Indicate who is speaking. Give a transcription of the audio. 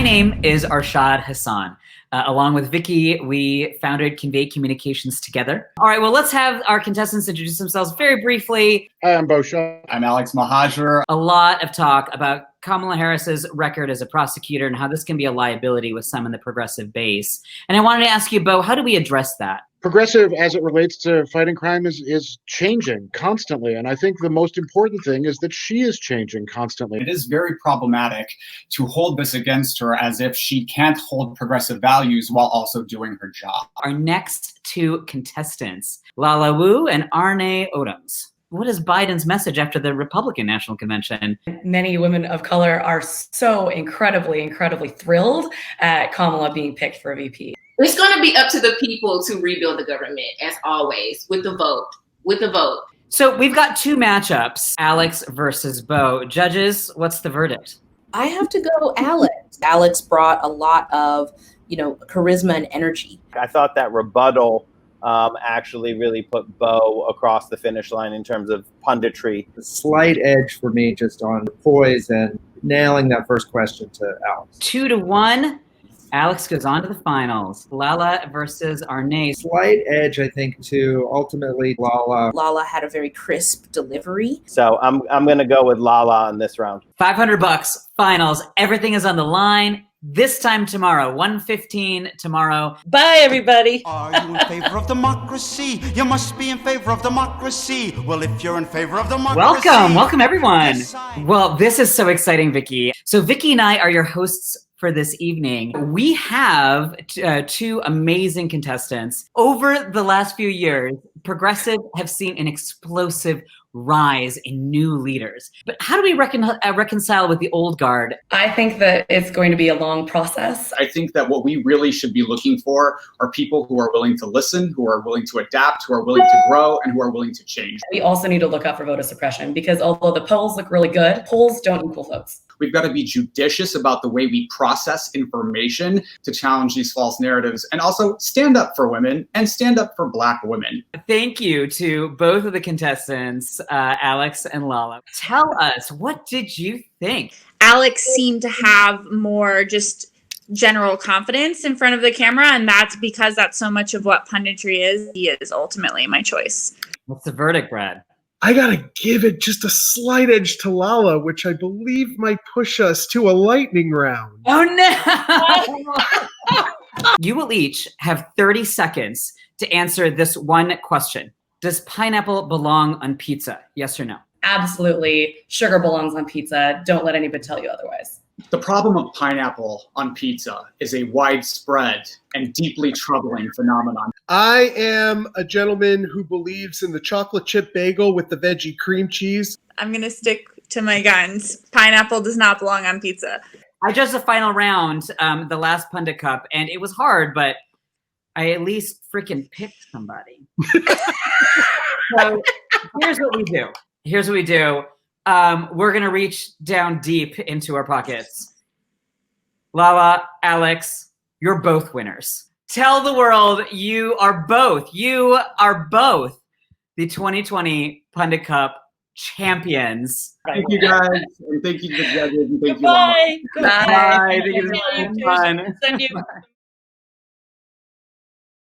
Speaker 1: My name is Arshad Hassan. Along with Vicky, we founded Convey Communications together. All right, well, let's have our contestants introduce themselves very briefly.
Speaker 2: Hi, I'm Bo Shaw.
Speaker 3: I'm Alex Mahajer.
Speaker 1: A lot of talk about Kamala Harris's record as a prosecutor and how this can be a liability with some in the progressive base. And I wanted to ask you, Bo, how do we address that?
Speaker 2: Progressive, as it relates to fighting crime, is changing constantly. And I think the most important thing is that she is changing constantly.
Speaker 3: It is very problematic to hold this against her as if she can't hold progressive values while also doing her job.
Speaker 1: Our next two contestants, Lala Wu and Arne Odoms. What is Biden's message after the Republican National Convention?
Speaker 4: Many women of color are so incredibly, incredibly thrilled at Kamala being picked for VP.
Speaker 5: It's going to be up to the people to rebuild the government, as always, with the vote.
Speaker 1: So we've got two matchups, Alex versus Bo. Judges, what's the verdict?
Speaker 6: I have to go Alex. Alex brought a lot of, charisma and energy.
Speaker 7: I thought that rebuttal actually really put Bo across the finish line in terms of punditry.
Speaker 8: A slight edge for me just on poise and nailing that first question to Alex.
Speaker 1: 2-1. Alex goes on to the finals. Lala versus Arne.
Speaker 8: Slight edge, I think, to ultimately Lala.
Speaker 6: Lala had a very crisp delivery.
Speaker 7: So I'm going to go with Lala on this round.
Speaker 1: $500, finals. Everything is on the line. This time tomorrow, 1:15 tomorrow.
Speaker 4: Bye, everybody.
Speaker 9: Are you in favor of democracy? You must be in favor of democracy. Well, if you're in favor of democracy...
Speaker 1: Welcome everyone. Well, this is so exciting, Vicky. So Vicky and I are your hosts for this evening. We have two amazing contestants. Over the last few years, progressive have seen an explosive rise in new leaders. But how do we reconcile with the old guard?
Speaker 4: I think that it's going to be a long process.
Speaker 3: I think that what we really should be looking for are people who are willing to listen, who are willing to adapt, who are willing to grow, and who are willing to change.
Speaker 4: We also need to look out for voter suppression because although the polls look really good, polls don't equal votes.
Speaker 3: We've got to be judicious about the way we process information to challenge these false narratives and also stand up for women and stand up for Black women.
Speaker 1: Thank you to both of the contestants, Alex and Lala. Tell us, what did you think?
Speaker 10: Alex seemed to have more just general confidence in front of the camera, and that's because that's so much of what punditry is. He is ultimately my choice.
Speaker 1: What's the verdict, Brad?
Speaker 11: I gotta give it just a slight edge to Lala, which I believe might push us to a lightning round.
Speaker 1: Oh no! You will each have 30 seconds to answer this one question. Does pineapple belong on pizza? Yes or no?
Speaker 4: Absolutely. Sugar belongs on pizza. Don't let anybody tell you otherwise.
Speaker 3: The problem of pineapple on pizza is a widespread and deeply troubling phenomenon.
Speaker 11: I am a gentleman who believes in the chocolate chip bagel with the veggie cream cheese.
Speaker 10: I'm going to stick to my guns. Pineapple does not belong on pizza.
Speaker 1: I judged the final round, the last Pundit Cup, and it was hard, but I at least freaking picked somebody. So here's what we do. We're going to reach down deep into our pockets. Lala, Alex, you're both winners. Tell the world you are both the 2020 Pundit Cup champions.
Speaker 3: Thank you guys, and thank you to the judges, and thank you all.
Speaker 4: Bye.
Speaker 1: Bye. Thank you. It was fun.